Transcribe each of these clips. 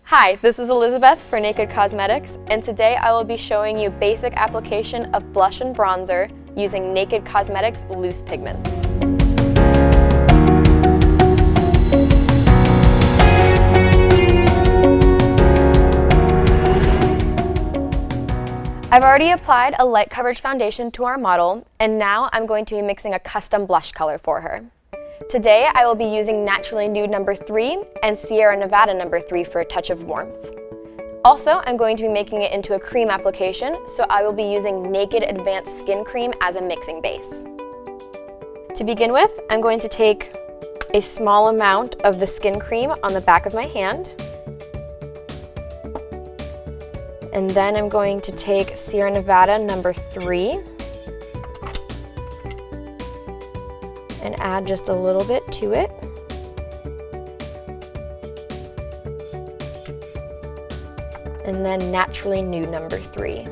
Hi, this is Elizabeth for Naked Cosmetics, and today I will be showing you basic application of blush and bronzer using Naked Cosmetics loose pigments. I've already applied a light coverage foundation to our model, and now I'm going to be mixing a custom blush color for her. Today, I will be using Naturally Nude No. 3 and Sierra Nevada No. 3 for a touch of warmth. Also, I'm going to be making it into a cream application, so I will be using Naked Advanced Skin Cream as a mixing base. To begin with, I'm going to take a small amount of the skin cream on the back of my hand. And then I'm going to take Sierra Nevada No. 3 and add just a little bit to it. And then Naturally Nude No. 3.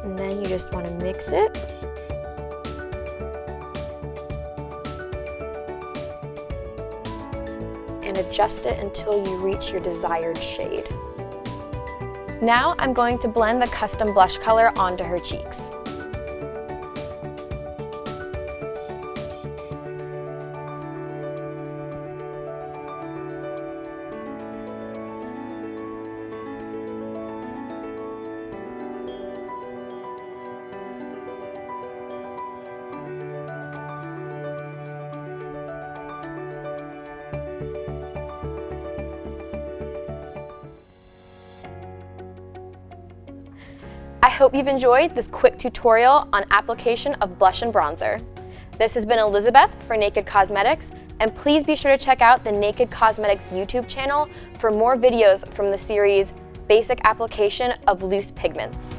And then you just want to mix it. And adjust it until you reach your desired shade. Now I'm going to blend the custom blush color onto her cheeks. I hope you've enjoyed this quick tutorial on application of blush and bronzer. This has been Elizabeth for Naked Cosmetics, and please be sure to check out the Naked Cosmetics YouTube channel for more videos from the series Basic Application of Loose Pigments.